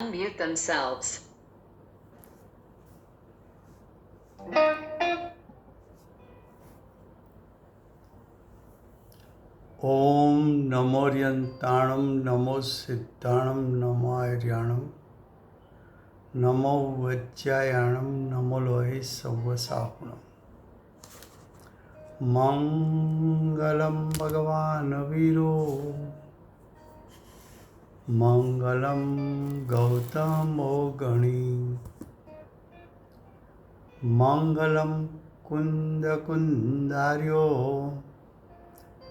unmute themselves. ओम नमोर्यंताणं नमो सिद्धाणं नमो आर्याणं नमो वज्रायाणं नमो लोहे सव्वसाहुणं मंगलं भगवान् वीरो मंगलं गौतमो गणी मंगलं कुन्दकुन्दार्यो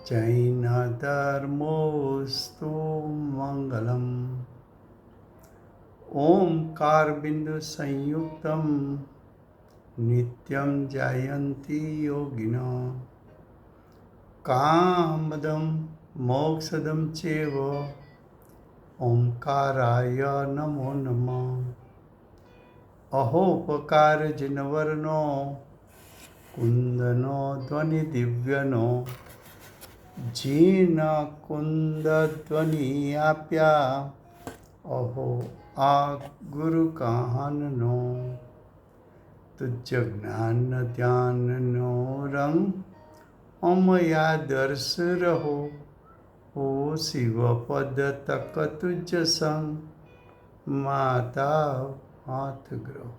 जैनधर्मोऽस्तु मंगलम् ओंकार बिंदु संयुक्तम नित्यं जयन्ति योगिनो कामदं मोक्षदं चैव ओंकाराय नमो नमः अहोपकार जिनवर्नो कुंदनो ध्वनि दिव्यनो जीन कुंद ध्वनि आप्या अहो आ गुरु कहाननो तुझ ज्ञान ध्यान नो रंग अमया दर्श रहो ओ शिव पद तक तुझ संग माता हाथ ग्रहो।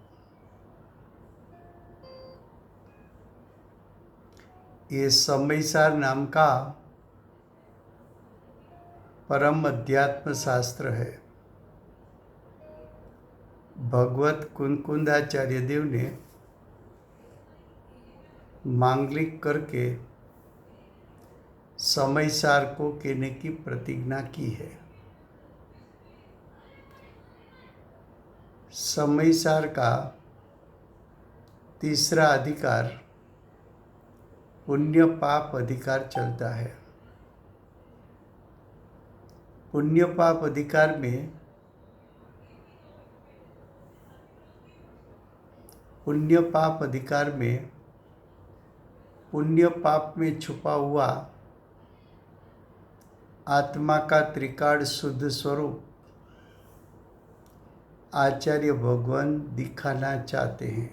ये समयसार नाम का परम अध्यात्म शास्त्र है। भगवत कुंकुंदाचार्य देव ने मांगलिक करके समयसार को कहने की प्रतिज्ञा की है। समयसार का तीसरा अधिकार पुण्य पाप अधिकार चलता है। पुण्य पाप अधिकार में पुण्य पाप में छुपा हुआ आत्मा का त्रिकाल शुद्ध स्वरूप आचार्य भगवान दिखाना चाहते हैं।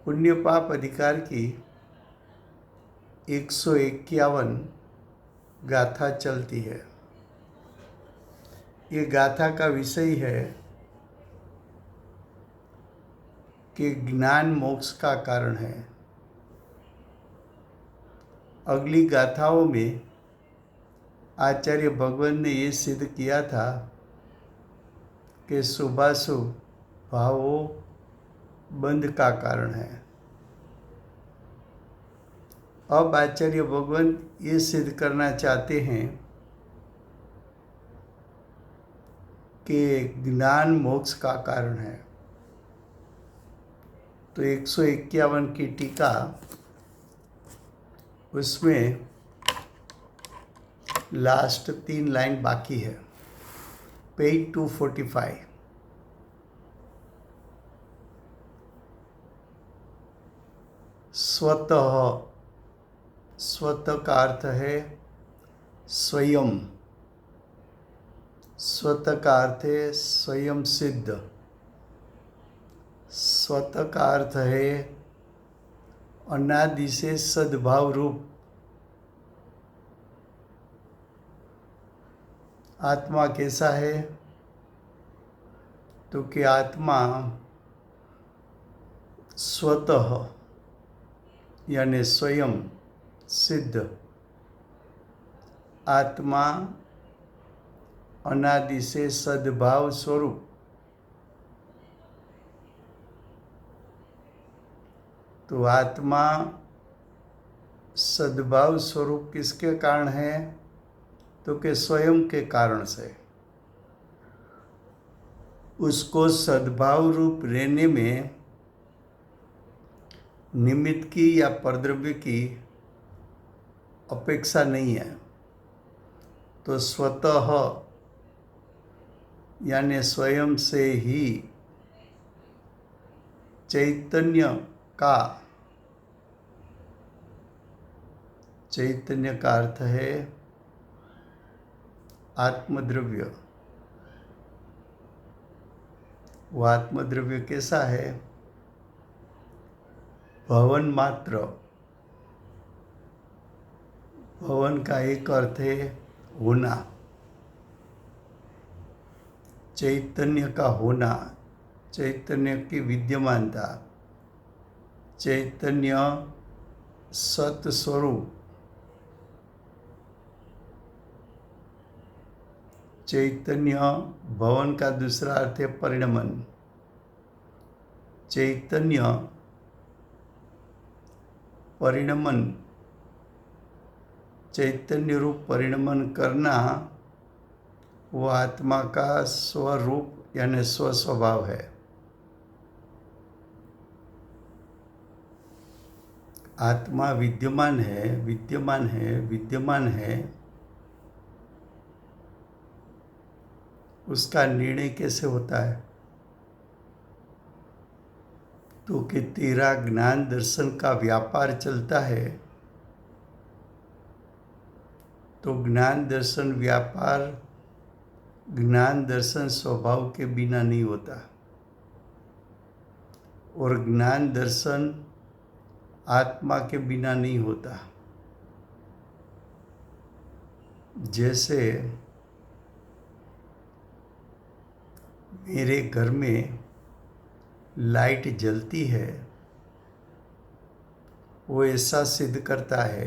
पुण्य पाप अधिकार की 151 गाथा चलती है। ये गाथा का विषय है कि ज्ञान मोक्ष का कारण है। अगली गाथाओं में आचार्य भगवान ने ये सिद्ध किया था कि शुभाशुभ भावों बंध का कारण है। अब आचार्य भगवान ये सिद्ध करना चाहते हैं कि ज्ञान मोक्ष का कारण है। तो 151 की टीका, उसमें लास्ट 3 लाइन बाकी है। पेज 245। स्वतः, स्वतः का अर्थ है स्वयं। स्वतः का अर्थ है स्वयं सिद्ध। स्वतः का अर्थ है अनादि से सद्भाव रूप। आत्मा कैसा है? तो कि आत्मा स्वतः यानी स्वयं सिद्ध। आत्मा अनादि से सद्भाव स्वरूप। तो आत्मा सद्भाव स्वरूप किसके कारण है? तो कि स्वयं के कारण से। उसको सद्भाव रूप रहने में निमित्त की या परद्रव्य की अपेक्षा नहीं है। तो स्वतः यानी स्वयं से ही चैतन्य का अर्थ है आत्मद्रव्य, वो आत्मद्रव्य कैसा है? भवन मात्र। भवन का एक अर्थ है होना, चैतन्य का होना, चैतन्य की विद्यमानता, चैतन्य सत स्वरूप, चैतन्य। भवन का दूसरा अर्थ है परिणमन। चैतन्य परिणमन, चैतन्य रूप परिणमन करना, वो आत्मा का स्वरूप यानी स्वस्वभाव है। आत्मा विद्यमान है, विद्यमान है, विद्यमान है। उसका निर्णय कैसे होता है? तो कि तेरा ज्ञान दर्शन का व्यापार चलता है, तो ज्ञान दर्शन व्यापार ज्ञान दर्शन स्वभाव के बिना नहीं होता, और ज्ञान दर्शन आत्मा के बिना नहीं होता। जैसे मेरे घर में लाइट जलती है, वो ऐसा सिद्ध करता है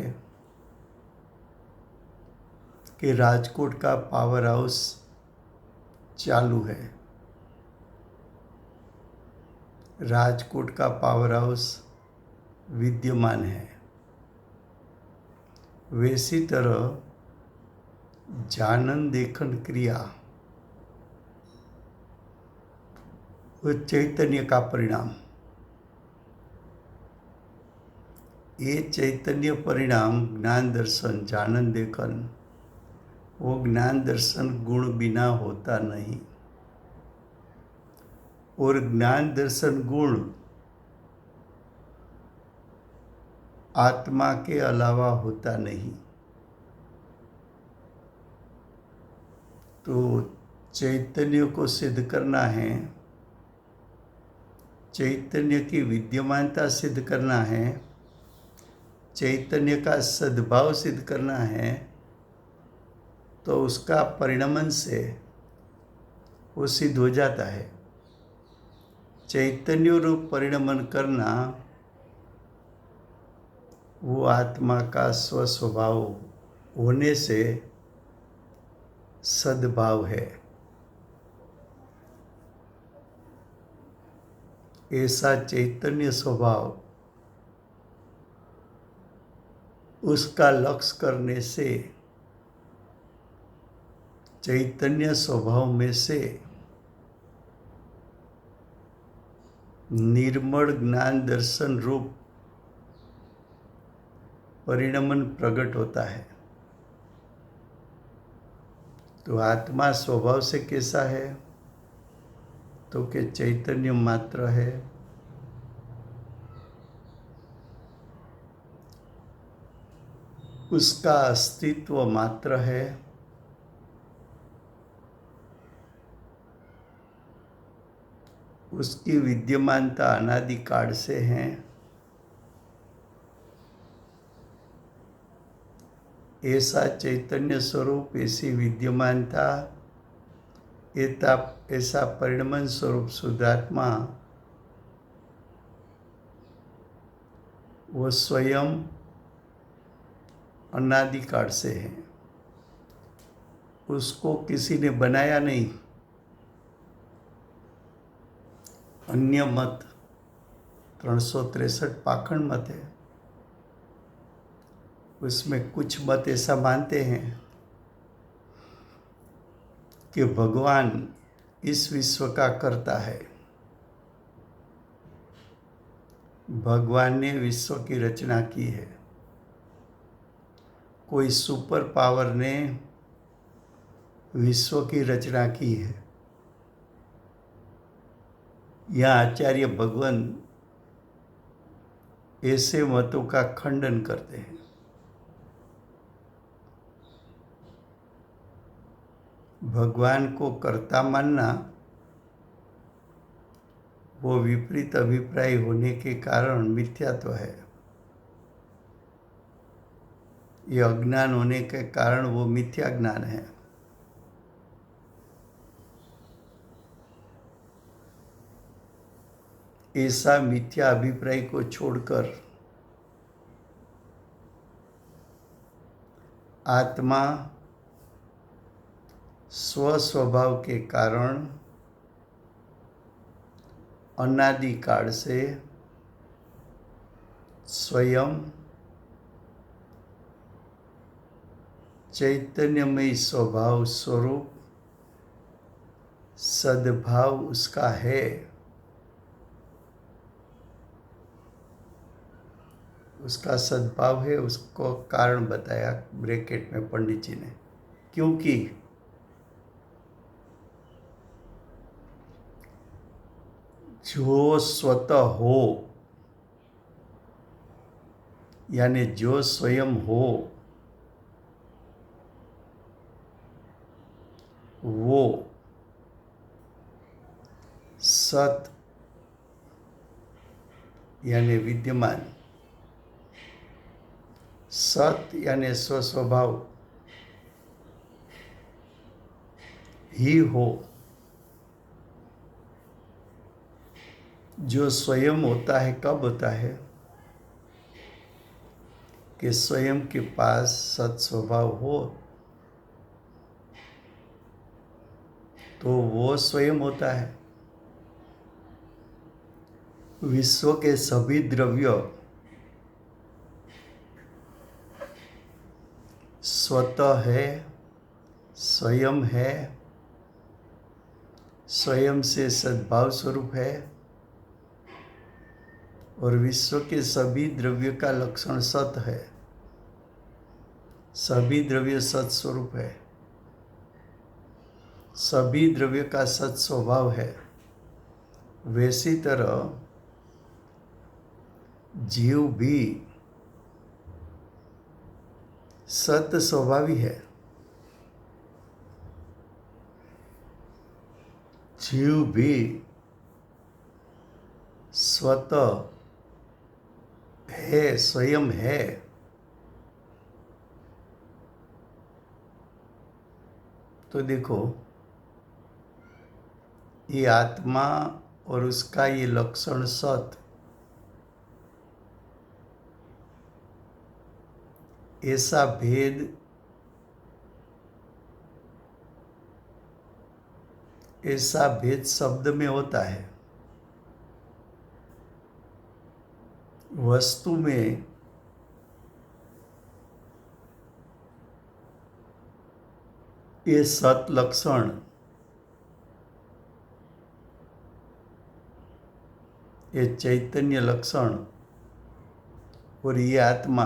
कि राजकोट का पावर हाउस चालू है। राजकोट का पावर हाउस विद्यमान है। वैसी तरह जानन देखन क्रिया, वो चैतन्य का परिणाम। ये चैतन्य परिणाम ज्ञान दर्शन जानन देखन, वो ज्ञान दर्शन गुण बिना होता नहीं, और ज्ञान दर्शन गुण आत्मा के अलावा होता नहीं। तो चैतन्य को सिद्ध करना है, चैतन्य की विद्यमानता सिद्ध करना है, चैतन्य का सद्भाव सिद्ध करना है, तो उसका परिणमन से वो सिद्ध हो जाता है। चैतन्य रूप परिणमन करना, वो आत्मा का स्वस्वभाव होने से सद्भाव है। ऐसा चैतन्य स्वभाव उसका लक्ष्य करने से चैतन्य स्वभाव में से निर्मल ज्ञान दर्शन रूप परिणमन प्रकट होता है। तो आत्मा स्वभाव से कैसा है? तो कि चैतन्य मात्र है। उसका अस्तित्व मात्र है। उसकी विद्यमानता अनादिकाल से है। ऐसा चैतन्य स्वरूप, ऐसी विद्यमानता, ऐसा परिणमन स्वरूप शुद्धात्मा, वो स्वयं अनादिकाल से है। उसको किसी ने बनाया नहीं। अन्य मत 363 पाखंड मत है, उसमें कुछ मत ऐसा मानते हैं कि भगवान इस विश्व का कर्ता है। भगवान ने विश्व की रचना की है। कोई सुपर पावर ने विश्व की रचना की है। यह आचार्य भगवान ऐसे मतों का खंडन करते हैं। भगवान को कर्ता मानना वो विपरीत अभिप्राय होने के कारण मिथ्यात्व है। ये अज्ञान होने के कारण वो मिथ्या ज्ञान है। ऐसा मिथ्या अभिप्राय को छोड़कर आत्मा स्वस्वभाव के कारण अनादिकाल से स्वयं चैतन्यमय स्वभाव स्वरूप सद्भाव उसका है। उसका सद्भाव है, उसको कारण बताया ब्रैकेट में पंडित जी ने। क्योंकि जो स्वतः हो यानी जो स्वयं हो वो सत यानी विद्यमान, सत यानी स्वस्वभाव ही हो। जो स्वयं होता है कब होता है कि स्वयं के पास सत स्वभाव हो तो वो स्वयं होता है। विश्व के सभी द्रव्य स्वतः है, स्वयं है, स्वयं से सद्भाव स्वरूप है और विश्व के सभी द्रव्य का लक्षण सत है। सभी द्रव्य सत स्वरूप है, सभी द्रव्य का सत स्वभाव है। वैसी तरह जीव भी सत स्वभावी है। जीव भी स्वतः है, स्वयं है। तो देखो, ये आत्मा और उसका ये लक्षण सत, ऐसा भेद शब्द में होता है। वस्तु में ये सत लक्षण, ये चैतन्य लक्षण और ये आत्मा,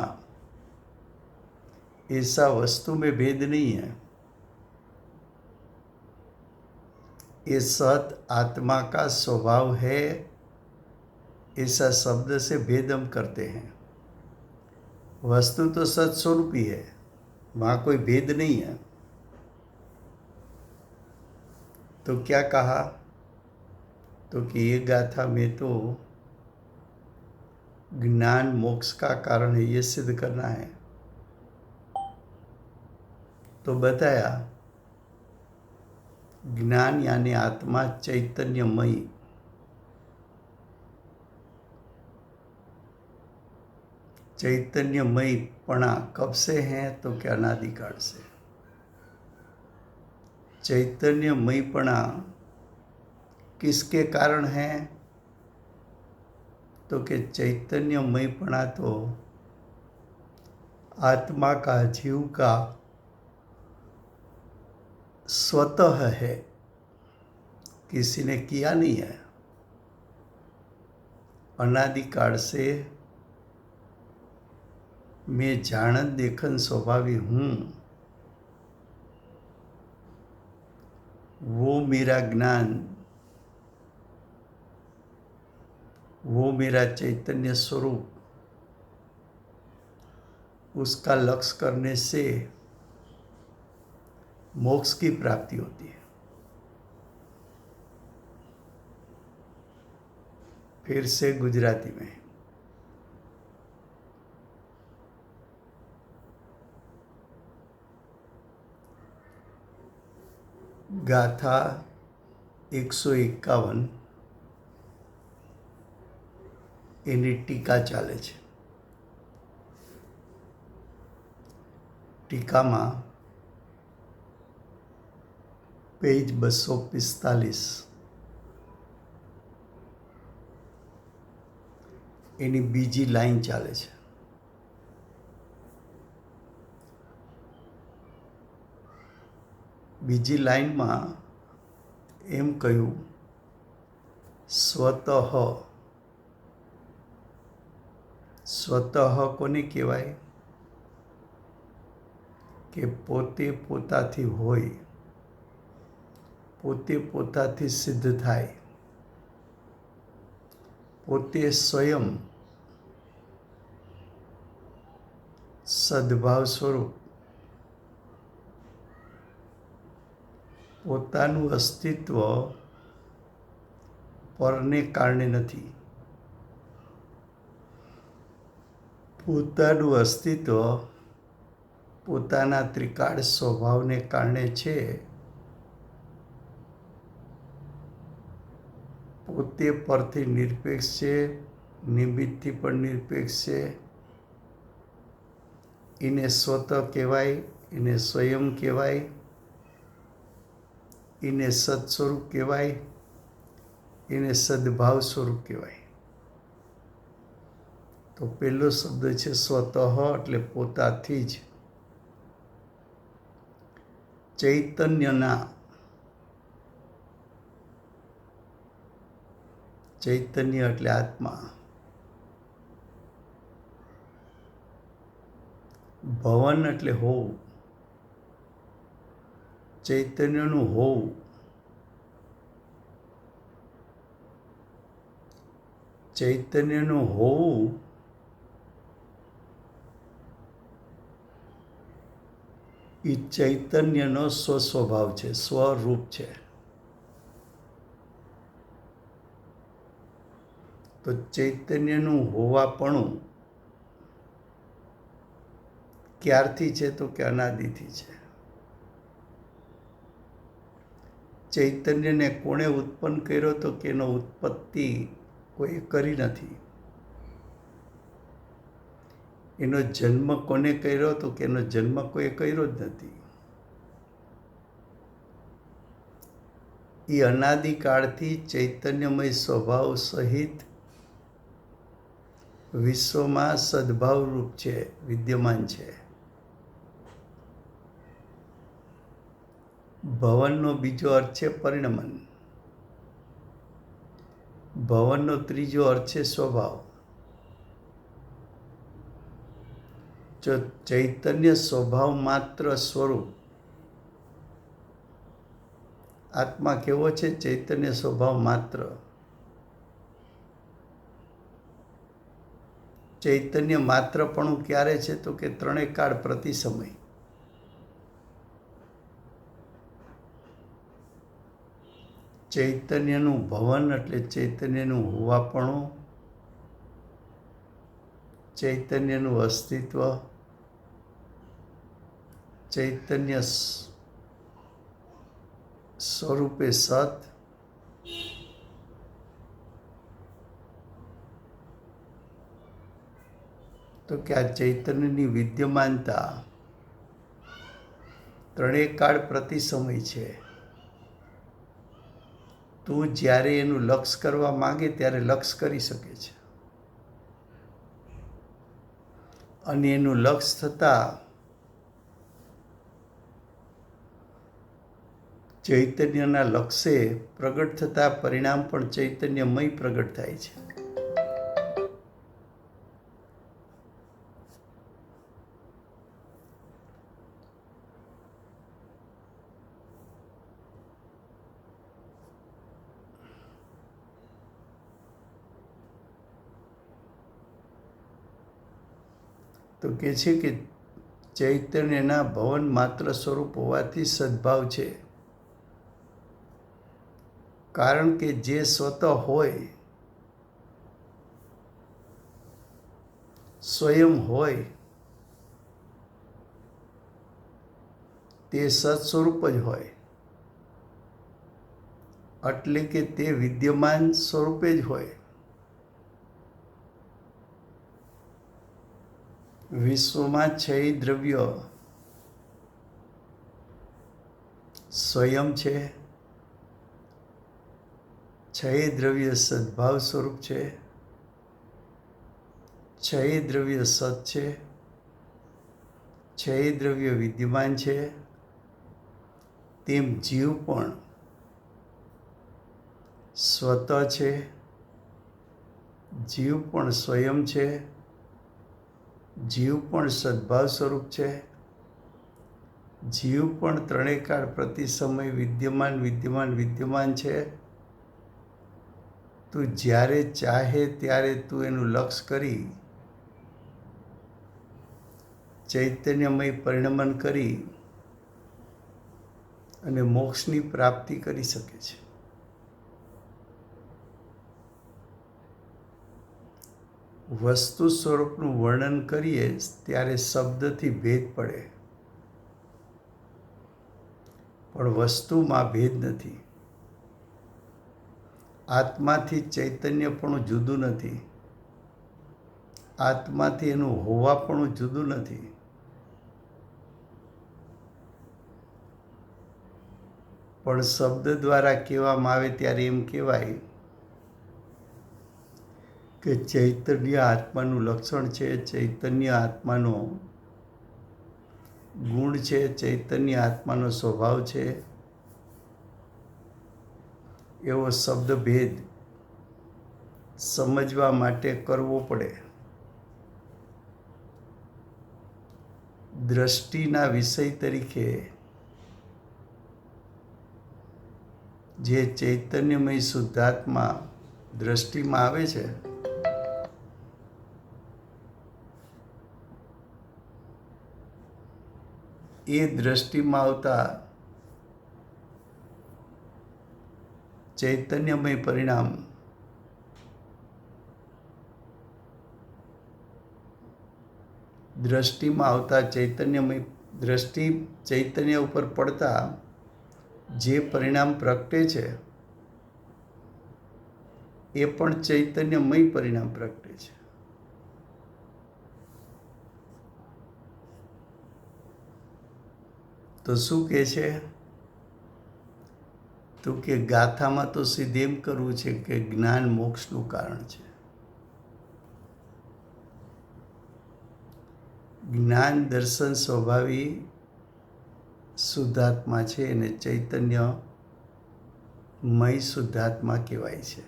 ऐसा वस्तु में भेद नहीं है। ये सत आत्मा का स्वभाव है, ऐसा शब्द से भेद हम करते हैं। वस्तु तो सत स्वरूप ही है, वहाँ कोई भेद नहीं है। तो क्या कहा? तो कि ये गाथा में तो ज्ञान मोक्ष का कारण है, ये सिद्ध करना है। तो बताया ज्ञान यानी आत्मा चैतन्यमयी, चैतन्यमयीपणा कब से है? तो क्या अनादिकाल से। चैतन्यमयीपणा किसके कारण है? तो कि चैतन्यमयीपणा तो आत्मा का, जीव का स्वतः है, किसी ने किया नहीं है। अनादिकाल से मैं जानन देखन स्वभावी हूँ, वो मेरा ज्ञान, वो मेरा चैतन्य स्वरूप, उसका लक्ष्य करने से मोक्ष की प्राप्ति होती है। फिर से गुजराती में, गाथा 151 એની ટીકા ચાલે છે। ટીકામાં પેજ 245 એની બીજી લાઈન ચાલે છે। બીજી લાઈનમાં એમ કહ્યું, સ્વતઃ। સ્વતઃ કોને કહેવાય? કે પોતે પોતાથી હોય, પોતે પોતાથી સિદ્ધ થાય, પોતે સ્વયં સદભાવ સ્વરૂપ પોતાનું અસ્તિત્વ પરને કારણે નથી, પોતાનું અસ્તિત્વ પોતાના ત્રિકાળ સ્વભાવને કારણે છે। પોતે પરથી નિરપેક્ષ છે, નિમિત્તથી પણ નિરપેક્ષ છે। એને સ્વતઃ કહેવાય, એને સ્વયં કહેવાય, એને સત સ્વરૂપ કહેવાય, એને સદભાવ સ્વરૂપ કહેવાય। તો પહેલો શબ્દ છે સ્વતઃ, એટલે પોતાથી જ। ચૈતન્યના, ચૈતન્ય એટલે આત્મા, ભવન એટલે હોવું, ચૈતન્યનું હોવું, ચૈતન્યનું હોવું એ ચૈતન્યનો સ્વસ્વભાવ છે, સ્વરૂપ છે। તો ચૈતન્યનું હોવાપણું ક્યારથી છે? તો કે અનાદિથી છે। ચૈતન્યને કોણે ઉત્પન્ન કર્યો? તો કે એનો ઉત્પત્તિ કોઈ કરી નથી। એનો જન્મ કોને કર્યો? તો કે એનો જન્મ કોઈ કર્યો જ નથી। એ અનાદિકાળથી ચૈતન્યમય સ્વભાવ સહિત વિશ્વમાં સદભાવ રૂપ છે, વિદ્યમાન છે। ભવનનો બીજો અર્થ છે પરિણમન, ભવનનો ત્રીજો અર્થ છે સ્વભાવ। જો ચૈતન્ય સ્વભાવ માત્ર સ્વરૂપ, આત્મા કેવો છે? ચૈતન્ય સ્વભાવ માત્ર। ચૈતન્ય માત્રપણું ક્યારે છે? તો કે ત્રણેય કાળ પ્રતિ સમય। ચૈતન્યનું ભવન એટલે ચૈતન્યનું હોવાપણું, ચૈતન્યનું અસ્તિત્વ, ચૈતન્ય સ્વરૂપે સત, તો કે આ ચૈતન્યની વિદ્યમાનતા ત્રણેય કાળ પ્રતિ સમય છે। તું જ્યારે એનું લક્ષ્ય કરવા માંગે ત્યારે લક્ષ્ય કરી શકે છે, અને એનું લક્ષ્ય થતાં ચૈતન્યના લક્ષ્યે પ્રગટ થતા પરિણામ પણ ચૈતન્યમય પ્રગટ થાય છે। તો કે છે કે ચૈતન્યના ભવન માત્ર સ્વરૂપ હોવાથી સદ્ભાવ છે. કારણ કે જે સ્વતઃ હોય, સ્વયં હોય, તે સત સ્વરૂપ જ હોય. એટલે કે તે વિદ્યમાન સ્વરૂપે જ હોય. વિશ્વમાં છ દ્રવ્ય સ્વયં છે. છ દ્રવ્ય સદ્ભાવ સ્વરૂપ છે. છ દ્રવ્ય સત છે. છ દ્રવ્ય વિદ્યમાન છે. તેમ જીવ પણ સ્વતઃ છે. જીવ પણ સ્વયં છે. જીવ પણ સદ્ભાવ સ્વરૂપ છે. જીવ પણ ત્રણેય કાળ પ્રતિ સમય વિદ્યમાન છે. તું જ્યારે ચાહે ત્યારે તું એનું લક્ષ કરી ચૈતન્યમય પરિણમન કરી અને મોક્ષની પ્રાપ્તિ કરી શકે છે. વસ્તુ સ્વરૂપનું વર્ણન કરીએ ત્યારે શબ્દથી ભેદ પડે, પણ વસ્તુમાં ભેદ નથી. આત્માથી ચૈતન્યપણું જુદું નથી. આત્માથી એનું હોવાપણું જુદું નથી. પણ શબ્દ દ્વારા કહેવામાં આવે ત્યારે એમ કહેવાય કે ચૈતન્ય આત્માનું લક્ષણ છે, ચૈતન્ય આત્માનો ગુણ છે, ચૈતન્ય આત્માનો સ્વભાવ છે. એવો શબ્દભેદ સમજવા માટે કરવો પડે. દ્રષ્ટિના વિષય તરીકે જે ચૈતન્યમય શુદ્ધાત્મા દ્રષ્ટિમાં આવે છે, એ દ્રષ્ટિમાં આવતા ચૈતન્યમય પરિણામ દ્રષ્ટિમાં આવતા ચૈતન્ય ઉપર પડતા જે પરિણામ પ્રગટે છે, એ પણ ચૈતન્યમય પરિણામ પ્રગટે છે. તો શું કહે છે? તો કે ગાથામાં તો સિદ્ધ એમ કરવું છે કે જ્ઞાન મોક્ષનું કારણ છે. જ્ઞાન દર્શન સ્વભાવી શુદ્ધાત્મા છે અને ચૈતન્યમય શુદ્ધાત્મા કહેવાય છે.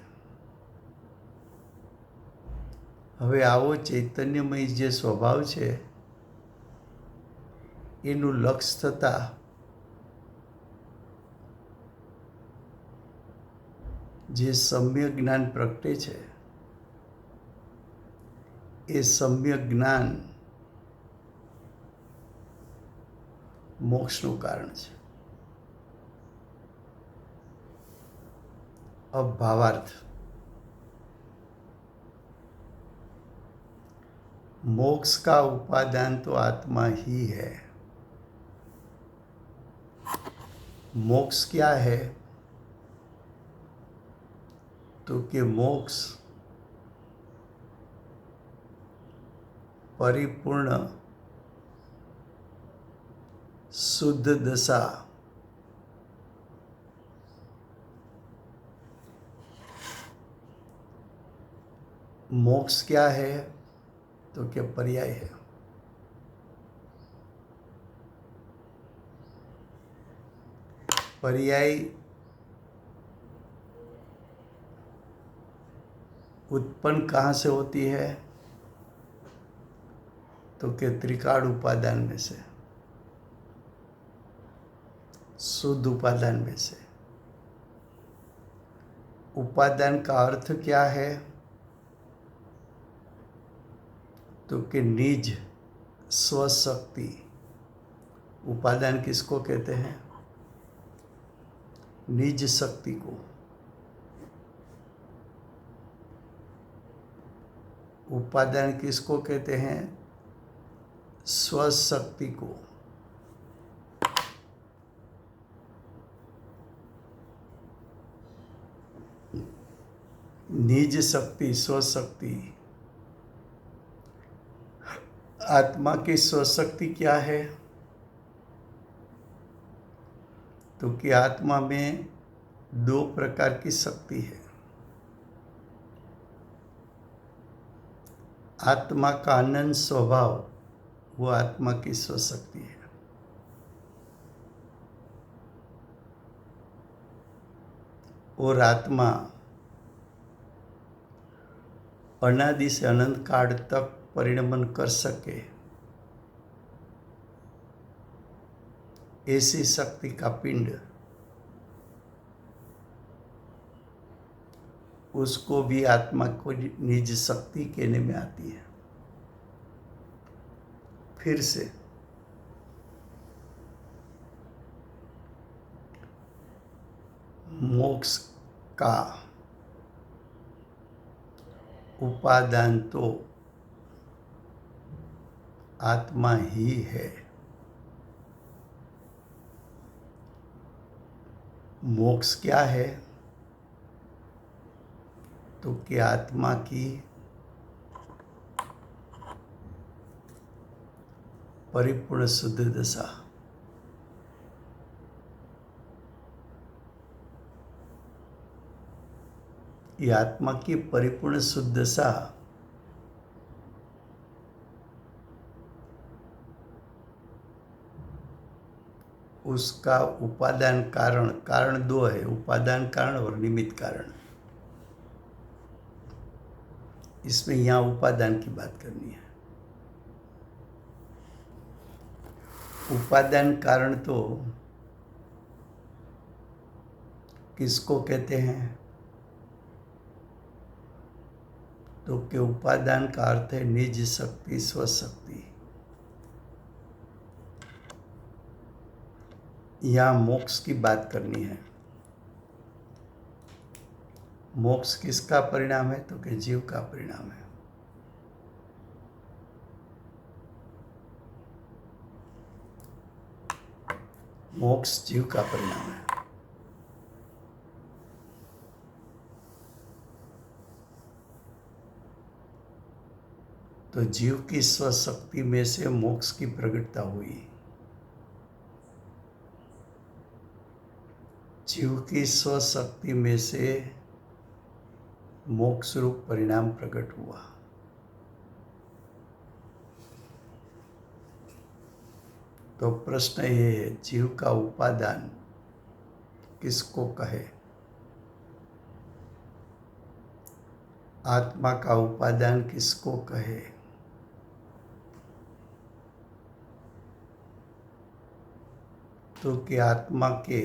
હવે આવો ચૈતન્યમય જે સ્વભાવ છે એનું લક્ષ થતા જે સમ્યક જ્ઞાન પ્રગટે છે, એ સમ્યક જ્ઞાન મોક્ષનું કારણ છે. अब भावार्थ, मोक्ष का उपादान तो आत्मा ही है. मोक्ष क्या है? तो कि मोक्ष परिपूर्ण शुद्ध दशा, मोक्ष क्या है? तो क्या पर्याय है. पर्याय उत्पन्न कहाँ से होती है? तो कि त्रिकाल उपादान में से, शुद्ध उपादान में से. उपादान का अर्थ क्या है? तो कि निज स्वशक्ति, उपादान किसको कहते हैं? निज शक्ति को। उपादान किसको कहते हैं? स्वशक्ति को। निज शक्ति, स्वशक्ति। आत्मा की स्वशक्ति क्या है? तो कि आत्मा में दो प्रकार की शक्ति है। आत्मा का अनंत स्वभाव, वो आत्मा की स्वशक्ति है। और आत्मा अनादि से अनंत काल तक परिणमन कर सके, ऐसी शक्ति का पिंड, उसको भी आत्मा को निज शक्ति कहने में आती है। फिर से मोक्ष का उपादान तो आत्मा ही है। मोक्ष क्या है? तो कि आत्मा की परिपूर्ण शुद्ध दशा। ये आत्मा की परिपूर्ण शुद्ध दशा उसका उपादान कारण, कारण दो है, उपादान कारण और निमित्त कारण। इसमें यहाँ उपादान की बात करनी है। उपादान कारण तो किसको कहते हैं? तो कि उपादान का अर्थ है निज शक्ति, स्वशक्ति। यहाँ मोक्ष की बात करनी है। मोक्ष किसका परिणाम है? तो कि जीव का परिणाम है। मोक्ष जीव का परिणाम है। तो जीव की स्वशक्ति में से मोक्ष की प्रकटता हुई। जीव की स्वशक्ति में से मोक्ष रूप परिणाम प्रकट हुआ। तो प्रश्न ये है, जीव का उपादान किसको कहे? आत्मा का उपादान किसको कहे? तो कि आत्मा के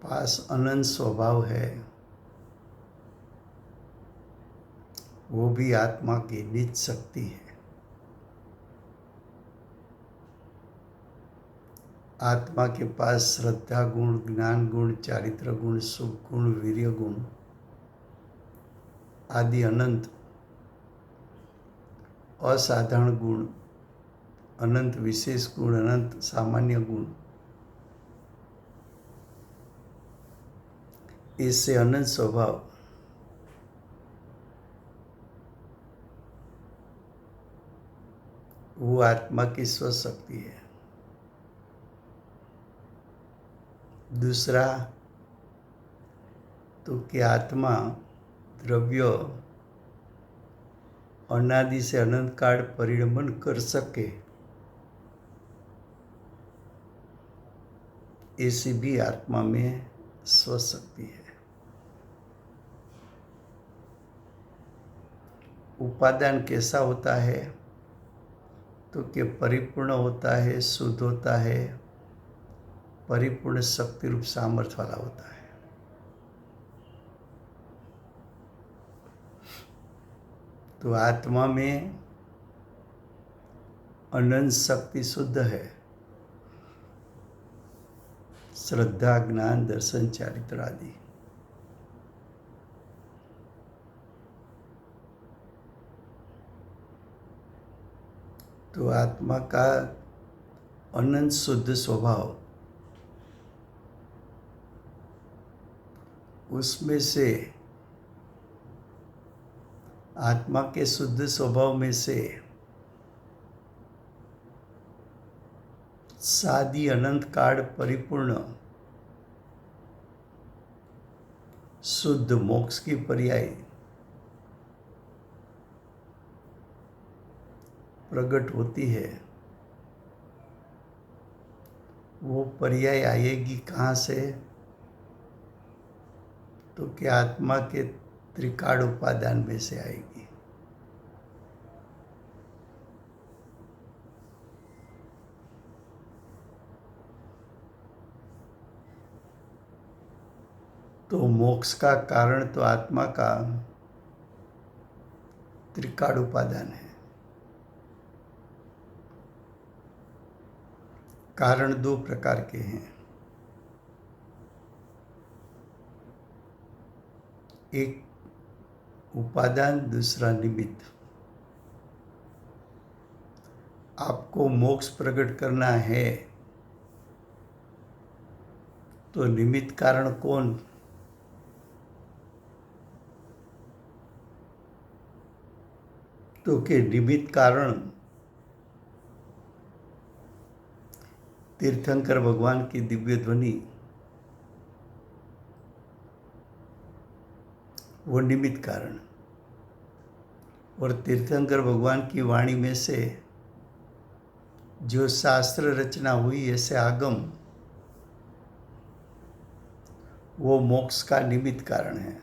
पास अनंत स्वभाव है, वो भी आत्मा की निज शक्ति है। आत्मा के पास श्रद्धा गुण, ज्ञान गुण, चारित्र गुण, सुख गुण, वीर्य गुण आदि अनंत असाधारण गुण, अनंत विशेष गुण, अनंत सामान्य गुण, इससे अनंत स्वभाव वो आत्मा की स्वशक्ति है। दूसरा तो कि आत्मा द्रव्य अनादि से अनंत काल परिणमन कर सके, ऐसी भी आत्मा में स्वशक्ति है। उपादान कैसा होता है? तो कि परिपूर्ण होता है, शुद्ध होता है, परिपूर्ण शक्ति रूप सामर्थ्य वाला होता है। तो आत्मा में अनंत शक्ति शुद्ध है, श्रद्धा, ज्ञान, दर्शन, चारित्र आदि। तो आत्मा का अनंत शुद्ध स्वभाव, उसमें से आत्मा के शुद्ध स्वभाव में से सादी अनंत काल परिपूर्ण शुद्ध मोक्ष की पर्याय प्रकट होती है। वो पर्याय आएगी कहाँ से? तो क्या आत्मा के त्रिकाल उपादान में से आएगी। तो मोक्ष का कारण तो आत्मा का त्रिकाल उपादान है। कारण दो प्रकार के हैं, एक उपादान, दूसरा निमित्त। आपको मोक्ष प्रकट करना है तो निमित्त कारण कौन? तो के निमित्त कारण तीर्थंकर भगवान की दिव्य ध्वनि, वो निमित्त कारण। और तीर्थंकर भगवान की वाणी में से जो शास्त्र रचना हुई ऐसे आगम, वो मोक्ष का निमित्त कारण है।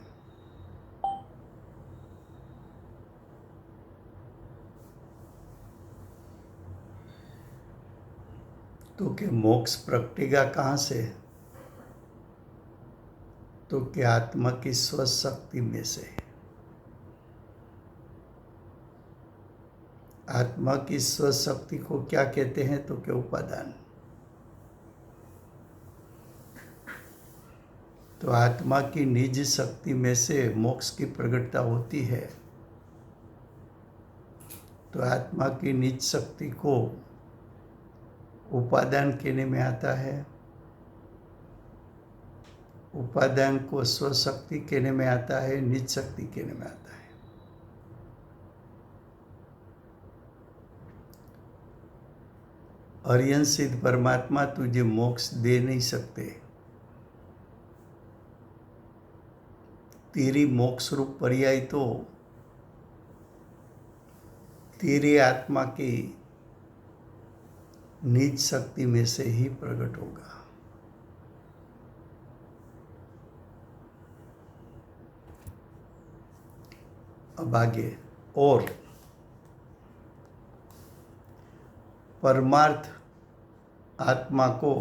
तो कि मोक्ष प्रगटेगा कहाँ से? तो कि आत्मा की स्वशक्ति में से। आत्मा की स्वशक्ति को क्या कहते हैं? तो कि उपादान। तो आत्मा की निज शक्ति में से मोक्ष की प्रकटता होती है। तो आत्मा की निज शक्ति को उपादान कहने में आता है, उपादान को स्वशक्ति कहने में आता है, निज शक्ति कहने में आता है। अरिहंत सिद्ध परमात्मा तुझे मोक्ष दे नहीं सकते। तेरी मोक्ष रूप पर्याय तो तेरी आत्मा की निज शक्ति में से ही प्रकट होगा। अब आगे, और परमार्थ आत्मा को,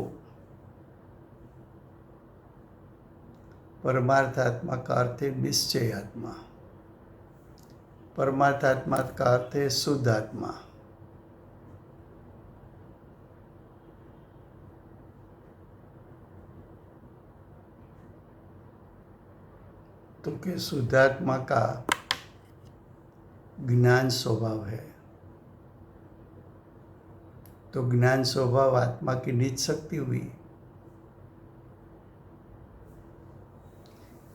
परमार्थ आत्मा का अर्थ है निश्चय आत्मा। परमार्थ आत्मा का अर्थ है शुद्ध आत्मा। तो कि शुद्ध आत्मा का ज्ञान स्वभाव है। तो ज्ञान स्वभाव आत्मा की निज शक्ति हुई।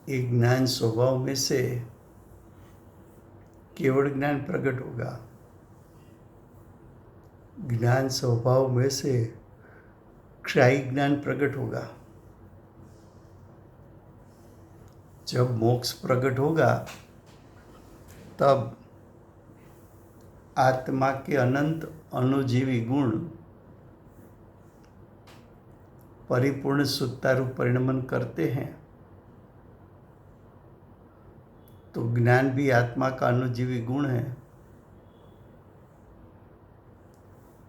एक ज्ञान स्वभाव में से केवल ज्ञान प्रकट होगा। ज्ञान स्वभाव में से क्षायी ज्ञान प्रकट होगा। जब मोक्ष प्रकट होगा तब आत्मा के अनंत अनुजीवी गुण परिपूर्ण सुतारूप परिणमन करते हैं। तो ज्ञान भी आत्मा का अनुजीवी गुण है,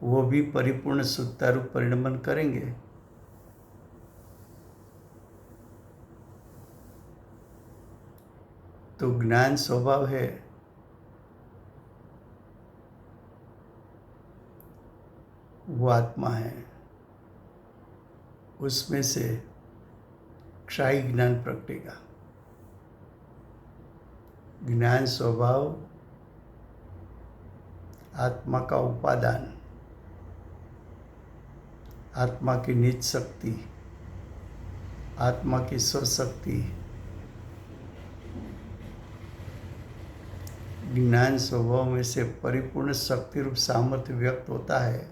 वो भी परिपूर्ण सुतारूप परिणमन करेंगे। तो ज्ञान स्वभाव है, वो आत्मा है, उसमें से क्षायी ज्ञान प्रगटेगा। ज्ञान स्वभाव आत्मा का उपादान, आत्मा की निज शक्ति, आत्मा की स्वशक्ति, ज्ञान स्वभाव में से परिपूर्ण शक्ति रूप सामर्थ्य व्यक्त होता है।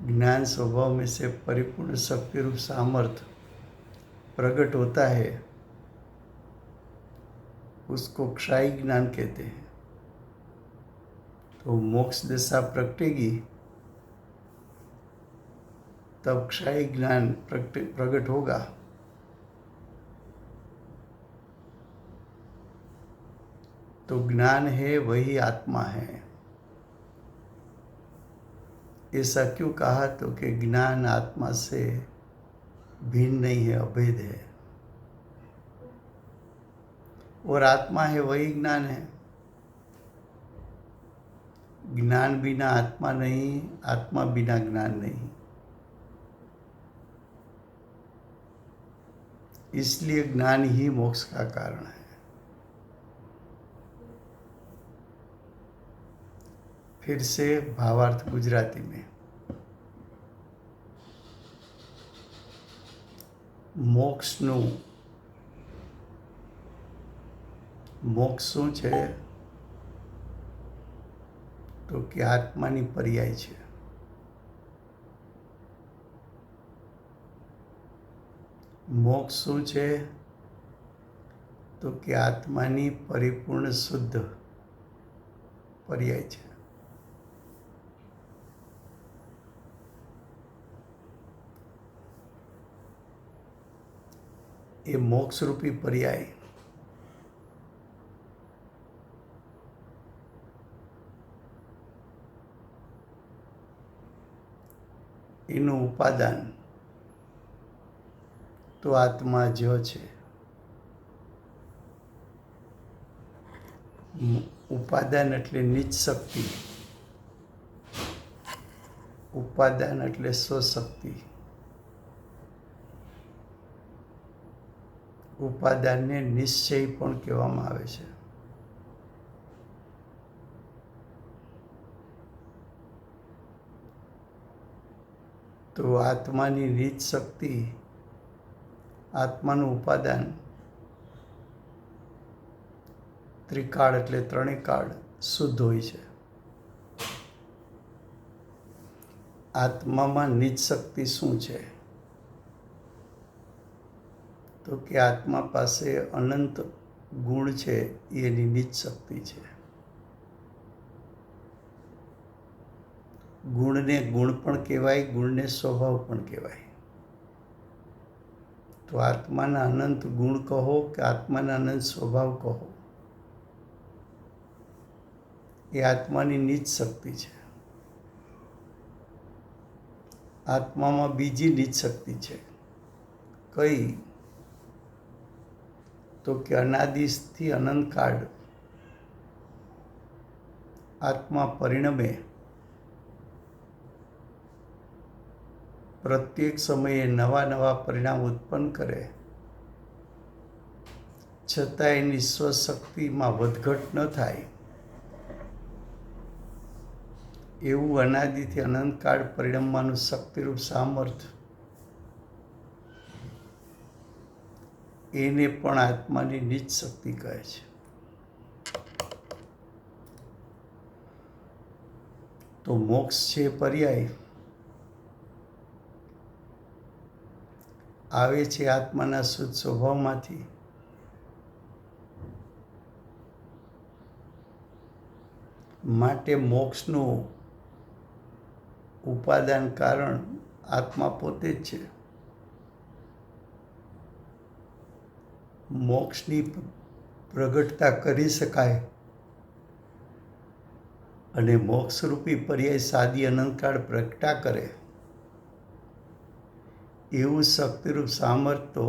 ज्ञान स्वभाव में से परिपूर्ण शक्ति रूप सामर्थ्य प्रकट होता है, उसको क्षायी ज्ञान कहते हैं। तो मोक्ष दशा प्रगटेगी तब क्षायी ज्ञान प्रकट होगा। तो ज्ञान है वही आत्मा है। ऐसा क्यों कहा? तो कि ज्ञान आत्मा से भिन्न नहीं है, अभेद है, और आत्मा है वही ज्ञान है। ज्ञान बिना आत्मा नहीं, आत्मा बिना ज्ञान नहीं। इसलिए ज्ञान ही मोक्ष का कारण है। फिर से भावार्थ गुजराती में। મોક્ષનું મોક્ષ શું છે? તો કે આત્માની પર્યાય છે। મોક્ષ શું છે? તો કે આત્માની પરિપૂર્ણ શુદ્ધ પર્યાય છે। એ મોક્ષરૂપી પર્યાય એનું ઉપાદાન તો આત્મા જ છે। ઉપાદાન એટલે નિજ શક્તિ, ઉપાદાન એટલે સ્વશક્તિ, ઉપાદાનને નિશ્ચય પણ કહેવામાં આવે છે। તો આત્માની નિજ શક્તિ, આત્માનું ઉપાદાન ત્રિકાળ એટલે ત્રણેય કાળ શુદ્ધ હોય છે। આત્મામાં નિજ શક્તિ શું છે? તો કે આત્મા પાસે અનંત ગુણ છે, એની નિજ શક્તિ છે। ગુણને ગુણ પણ કહેવાય, ગુણને સ્વભાવ પણ કહેવાય। તો આત્માના અનંત ગુણ કહો કે આત્માના અનંત સ્વભાવ કહો, એ આત્માની નિજ શક્તિ છે। આત્મામાં બીજી નિજ શક્તિ છે, કઈ? તો કે અનાદિથી અનંતકાળ આત્મા પરિણમે, પ્રત્યેક સમયે નવા નવા પરિણામ ઉત્પન્ન કરે, છતાં એની સ્વશક્તિમાં વધઘટ ન થાય, એવું અનાદિથી અનંતકાળ પરિણમવાનું શક્તિરૂપ સામર્થ્ય, એને પણ આત્માની નિજ શક્તિ કહે છે। તો મોક્ષ છે પર્યાય, આવે છે આત્માના શુદ્ધ સ્વભાવમાંથી। માટે મોક્ષનું ઉપાદાન કારણ આત્મા પોતે જ છે। મોક્ષની પ્રગટતા કરી શકાય અને મોક્ષરૂપી પર્યાય સાદી અનંતકાળ પ્રગટા કરે એવું શક્તિરૂપ સામર્થ્ય તો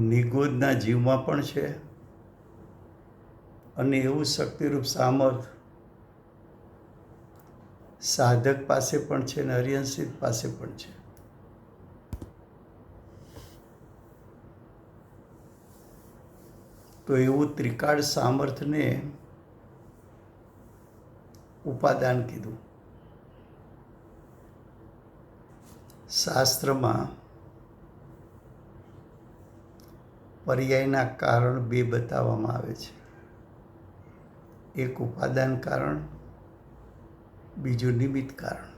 નિગોદના જીવમાં પણ છે, અને એવું શક્તિરૂપ સામર્થ્ય સાધક પાસે પણ છે અને અરિહંસિત પાસે પણ છે। તો એવું ત્રિકાળ સામર્થ્યને ઉપાદાન કીધું. શાસ્ત્રમાં પર્યાયના કારણ બે બતાવવામાં આવે છે. એક ઉપાદાન કારણ, બીજું નિમિત્ત કારણ.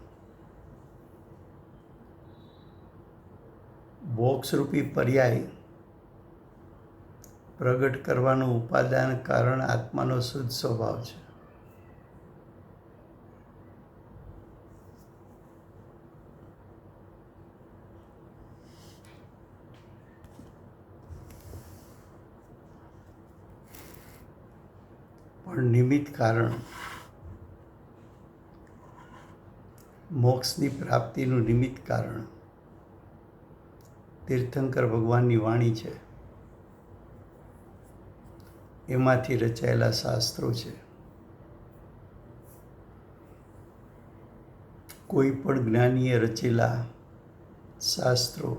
મોક્ષરૂપી પર્યાય પ્રગટ કરવાનું ઉપાદાન કારણ આત્માનો શુદ્ધ સ્વભાવ છે. પણ નિમિત્ત કારણ, મોક્ષની પ્રાપ્તિનું નિમિત્ત કારણ તીર્થંકર ભગવાનની વાણી છે. એમાંથી રચાયેલા શાસ્ત્રો છે. કોઈ પણ જ્ઞાનીએ રચેલા શાસ્ત્રો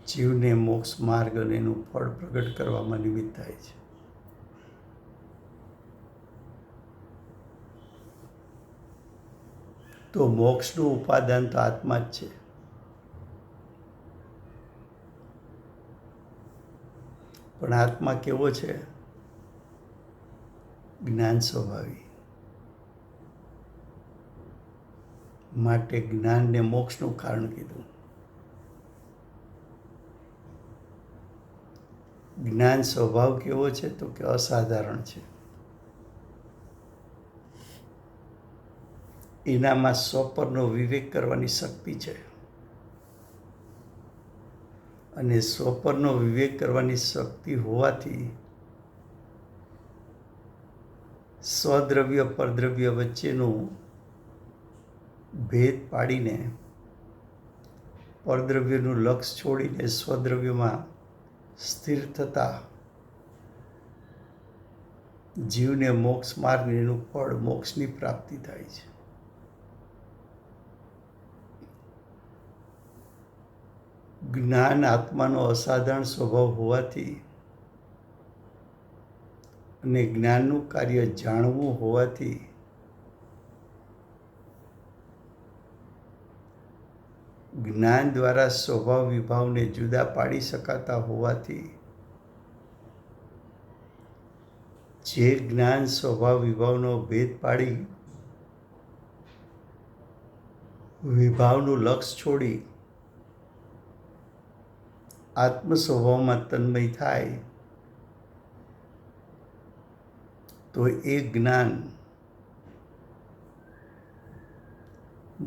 જીવને મોક્ષ માર્ગ અને એનું ફળ પ્રગટ કરવામાં નિમિત્ત થાય છે. તો મોક્ષનું ઉપાદાન તો આત્મા જ છે. પણ આત્મા કેવો છે? જ્ઞાન સ્વભાવી. માટે જ્ઞાનને મોક્ષનું કારણ કીધું. જ્ઞાન સ્વભાવ કેવો છે? તો કે અસાધારણ છે. એનામાં સ્વપરનો વિવેક કરવાની શક્તિ છે. અને સ્વપરનો વિવેક કરવાની શક્તિ હોવાથી સ્વદ્રવ્ય પરદ્રવ્ય વચ્ચેનું ભેદ પાડીને પરદ્રવ્યનું લક્ષ છોડીને સ્વદ્રવ્યમાં સ્થિર થતા જીવને મોક્ષ માર્ગ એનું ફળ મોક્ષની પ્રાપ્તિ થાય છે. જ્ઞાન આત્માનો અસાધારણ સ્વભાવ હોવાથી અને જ્ઞાનનું કાર્ય જાણવું હોવાથી જ્ઞાન દ્વારા સ્વભાવ વિભાવને જુદા પાડી શકાતા હોવાથી જે જ્ઞાન સ્વભાવ વિભાવનો ભેદ પાડી વિભાવનું લક્ષ છોડી આત્મ સ્વભાવમાં તન્મય થાય તો એ જ્ઞાન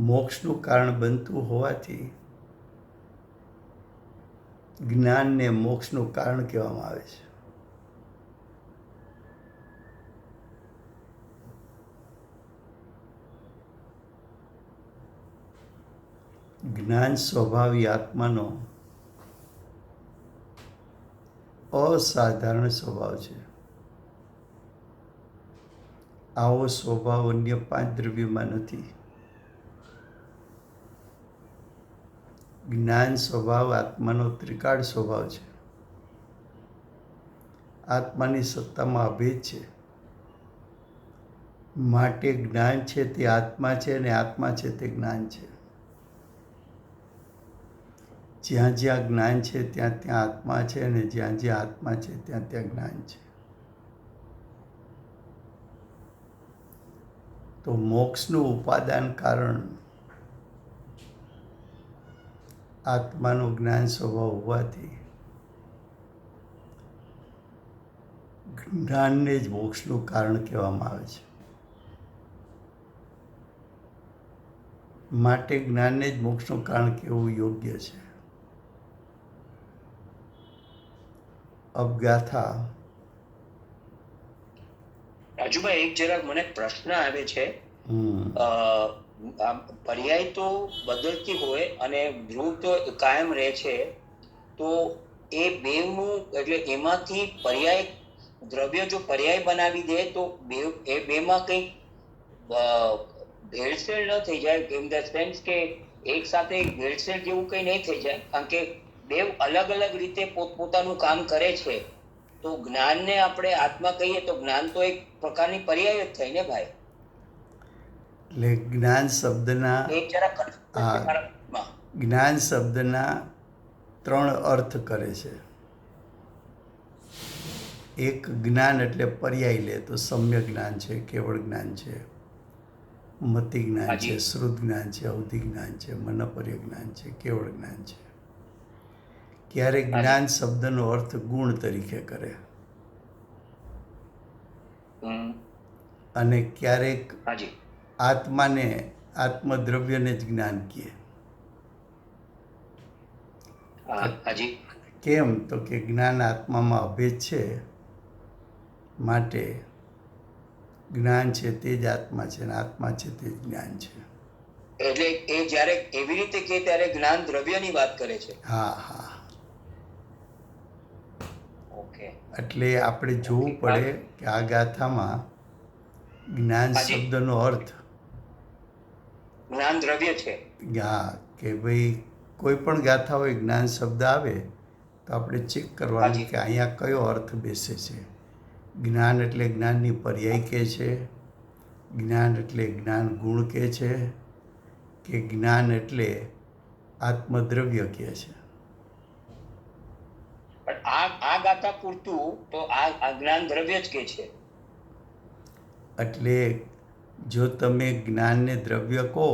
મોક્ષનું કારણ બનતું હોવાથી જ્ઞાનને મોક્ષનું કારણ કહેવામાં આવે છે. જ્ઞાન સ્વભાવી આત્માનો અસાધારણ સ્વભાવ છે. આવો સ્વભાવ અન્ય 5 દ્રવ્યમાં નથી. જ્ઞાન સ્વભાવ આત્માનો ત્રિકાળ સ્વભાવ છે. આત્માની સત્તામાં અભેદ છે. માટે જ્ઞાન છે તે આત્મા છે અને આત્મા છે તે જ્ઞાન છે. જ્યાં જ્યાં જ્ઞાન છે ત્યાં ત્યાં આત્મા છે અને જ્યાં જ્યાં આત્મા છે ત્યાં ત્યાં જ્ઞાન છે. તો મોક્ષનું ઉપાદાન કારણ આત્માનો જ્ઞાન સ્વભાવ હોવાથી જ્ઞાનને જ મોક્ષનું કારણ કહેવામાં આવે છે. માટે જ્ઞાનને જ મોક્ષનું કારણ કહેવું યોગ્ય છે. અબગાથા. રાજુભાઈ, એક જરાક મને પ્રશ્ન આવે છે. પર્યાય તો બદલતી હોય અને ધ્રુવ તો કાયમ રહે છે, તો એ બેવનું એટલે એમાંથી પર્યાય દ્રવ્ય જો પર્યાય બનાવી દે તો એ બેમાં કંઈક ભેળસેળ ન થઈ જાય? ઇન ધ સેન્સ કે એક સાથે ભેળસેળ જેવું કંઈ નહીં થઈ જાય? કારણ કે બેવ અલગ અલગ રીતે પોતપોતાનું કામ કરે છે, તો જ્ઞાનને આપણે આત્મા કહીએ તો જ્ઞાન તો એક પ્રકારની પર્યાય જ થઈ ને ભાઈ. એટલે જ્ઞાન શબ્દના એ જરા confuse છે આ મારા મનમાં. જ્ઞાન શબ્દના 3 અર્થ કરે છે. એક જ્ઞાન એટલે પર્યાય લે તો સમ્યક જ્ઞાન છે, કેવળ જ્ઞાન છે, મતિ જ્ઞાન છે, હાજી. શ્રુત જ્ઞાન છે, અવધિ જ્ઞાન છે, મનપર્ય જ્ઞાન છે, કેવળ જ્ઞાન છે. ક્યારેક જ્ઞાન શબ્દનો અર્થ ગુણ તરીકે કરે હમ. અને ક્યારેક હાજી. આત્માને, આત્મદ્રવ્યને જ જ્ઞાન કહે. હાજી. કેમ? તો કે જ્ઞાન આત્મામાં અભેદ છે, માટે જ્ઞાન છે તે જ આત્મા છે અને આત્મા છે તે જ જ્ઞાન છે. એટલે એ જ્યારે એવી રીતે કે ત્યારે જ્ઞાન દ્રવ્યની વાત કરે છે. હા હા. ઓકે. એટલે આપણે જોવું પડે કે આ ગાથામાં જ્ઞાન હાજી. શબ્દનો અર્થ જ્ઞાન દ્રવ્ય છે. હા કે ભાઈ કોઈ પણ ગાથા હોય જ્ઞાન શબ્દ આવે તો આપણે ચેક કરવાનું હાજી. કે અહીંયા કયો અર્થ બેસે છે. જ્ઞાન એટલે જ્ઞાનની પર્યાય કહે છે, જ્ઞાન એટલે જ્ઞાન ગુણ કહે છે, કે જ્ઞાન એટલે આત્મદ્રવ્ય કહે છે. પણ આ ગાથા પૂરતું તો આ જ્ઞાન દ્રવ્ય જ કે છે. એટલે જો તમે જ્ઞાનને દ્રવ્ય કહો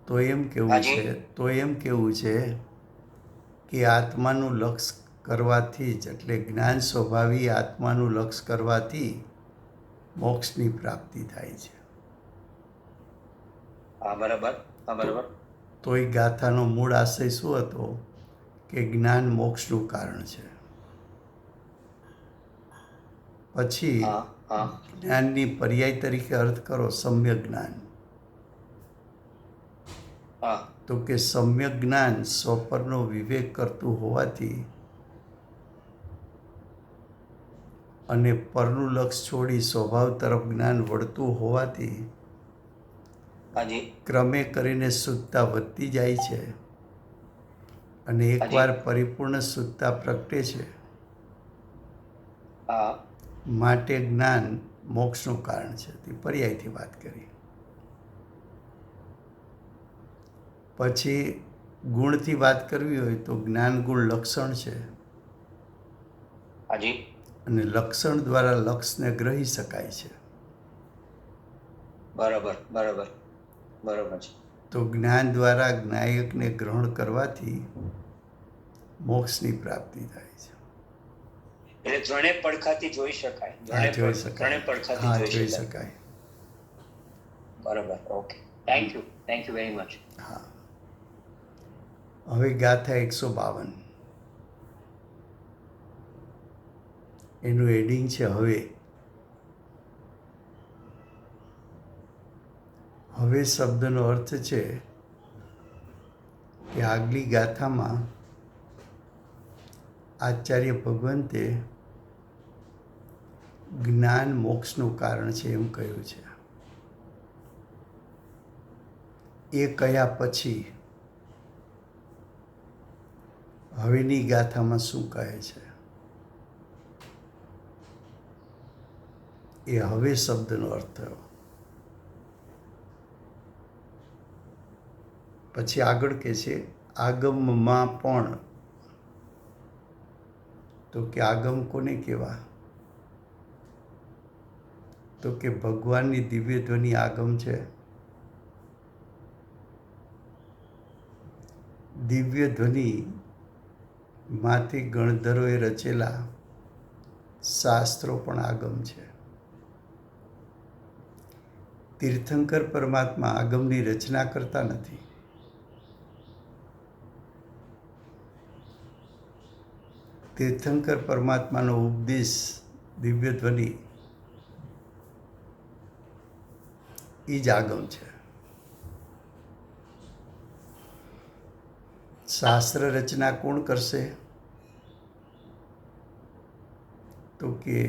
તો એમ કેવું હાજી. છે, તો એમ કેવું છે કે આત્માનું લક્ષ કરવાથી જ, એટલે જ્ઞાન સ્વભાવી આત્માનું લક્ષ કરવાથી મોક્ષની પ્રાપ્તિ થાય છે. હા બરાબર. હા બરાબર. તો એ ગાથાનો મૂળ આશય શું હતો? કે જ્ઞાન મોક્ષનું કારણ છે. પછી હા હા. જ્ઞાનની પર્યાય તરીકે અર્થ કરો સમ્યક જ્ઞાન. હા. તો કે સમ્યક જ્ઞાન સ્વપરનો વિવેક કરતું હોવાથી અને પરનું લક્ષ છોડી સ્વભાવ તરફ જ્ઞાન વળતું હોવાથી હાજી. ક્રમે કરીને શુદ્ધતા વધતી જાય છે અને એકવાર પરિપૂર્ણ શુદ્ધતા પ્રગટે છે, હા. માટે જ્ઞાન મોક્ષનું કારણ છે. તે પર્યાયથી વાત કરી. પછી ગુણથી વાત કરવી હોય તો જ્ઞાન ગુણ લક્ષણ છે હાજી. અને લક્ષણ દ્વારા લક્ષને ગ્રહી શકાય છે. બરાબર બરાબર બરાબર છે. તો જ્ઞાન દ્વારા જ્ઞાયકને ગ્રહણ કરવાથી મોક્ષની પ્રાપ્તિ થાય છે. એટલે ત્રણે પડખાથી જોઈ શકાય. હા, જોઈ શકાય. ત્રણે હા, પડખાથી જોઈ જોઈ શકાય. શકાય. બરાબર. Okay. Thank you very much. હા. હવે ગાથા 152 એનું એડિંગ છે હવે. હવે શબ્દનો અર્થ છે કે આગલી ગાથામાં આચાર્ય ભગવંતે જ્ઞાન મોક્ષનું કારણ છે એમ કહ્યું છે. એ કહ્યા પછી હવેની ગાથામાં શું કહે છે? એ હવે શબ્દનો અર્થ થયો. પછી આગળ કહે છે આગમમાં પણ. તો કે આગમ કોને કહેવા? તો કે ભગવાનની દિવ્ય ધ્વનિ આગમ છે. દિવ્ય ધ્વનિ માંથી ગણધરોએ રચેલા શાસ્ત્રો પણ આગમ છે. તીર્થંકર પરમાત્મા આગમની રચના કરતા નથી. તીર્થંકર પરમાત્માનો ઉપદેશ દિવ્ય ધ્વનિ એ જ આગમ છે. શાસ્ત્ર રચના કોણ કરશે? તો કે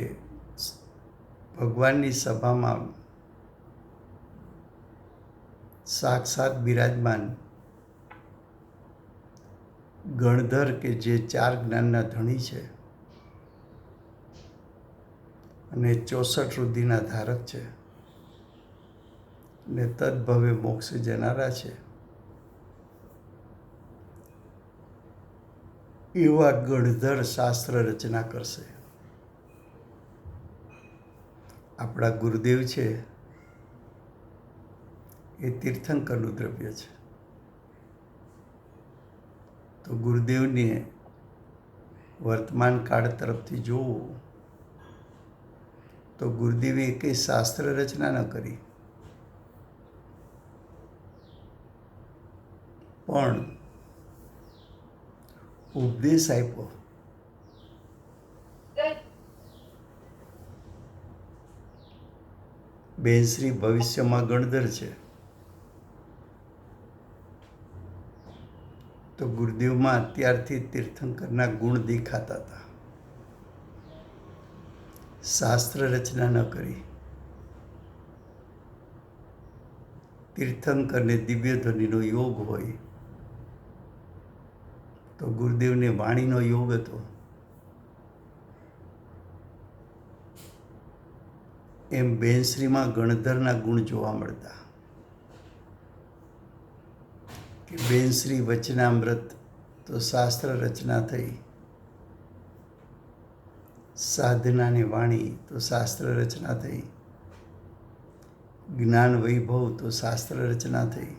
ભગવાનની સભામાં સાક્ષાત બિરાજમાન ગણધર કે જે 4 જ્ઞાનના ધણી છે અને 64 રુધિના ધારક છે ને તદભવે મોક્ષ જનારા છે, એવા ગણધર શાસ્ત્ર રચના કરશે. આપણા ગુરુદેવ છે એ તીર્થંકરનું દ્રવ્ય છે. તો ગુરુદેવને વર્તમાન કાળ તરફથી જોવું તો ગુરુદેવે કંઈ શાસ્ત્ર રચના ન કરી, પણ ઉપદેશ આપ્યો. બેનશ્રી ભવિષ્યમાં ગણધર છે, તો ગુરુદેવમાં અત્યારથી તીર્થંકરના ગુણ દેખાતા હતા. શાસ્ત્ર રચના ન કરી. તીર્થંકરને દિવ્ય ધ્વનિનો યોગ હોય તો ગુરુદેવને વાણીનો યોગ હતો. એમ બેનશ્રીમાં ગણધરના ગુણ જોવા મળતા કે બેનશ્રી વચનામૃત તો શાસ્ત્ર રચના થઈ, સાધનાની વાણી તો શાસ્ત્ર રચના થઈ, જ્ઞાન વૈભવ તો શાસ્ત્ર રચના થઈ.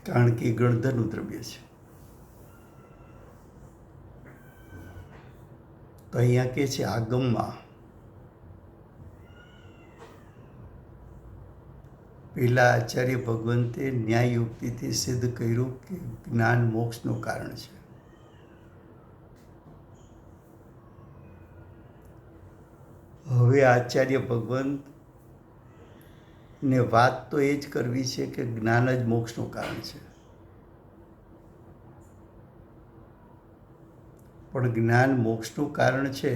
કારણ કે ગણધરનું દ્રવ્ય છે. તો અહીંયા કે છે આગમમાં પેલા આચાર્ય ભગવંતે ન્યાયયુક્તિથી સિદ્ધ કર્યું કે જ્ઞાન મોક્ષનું કારણ છે. હવે આચાર્ય ભગવંતને વાત તો એ જ કરવી છે કે જ્ઞાન જ મોક્ષનું કારણ છે. પણ જ્ઞાન મોક્ષનું કારણ છે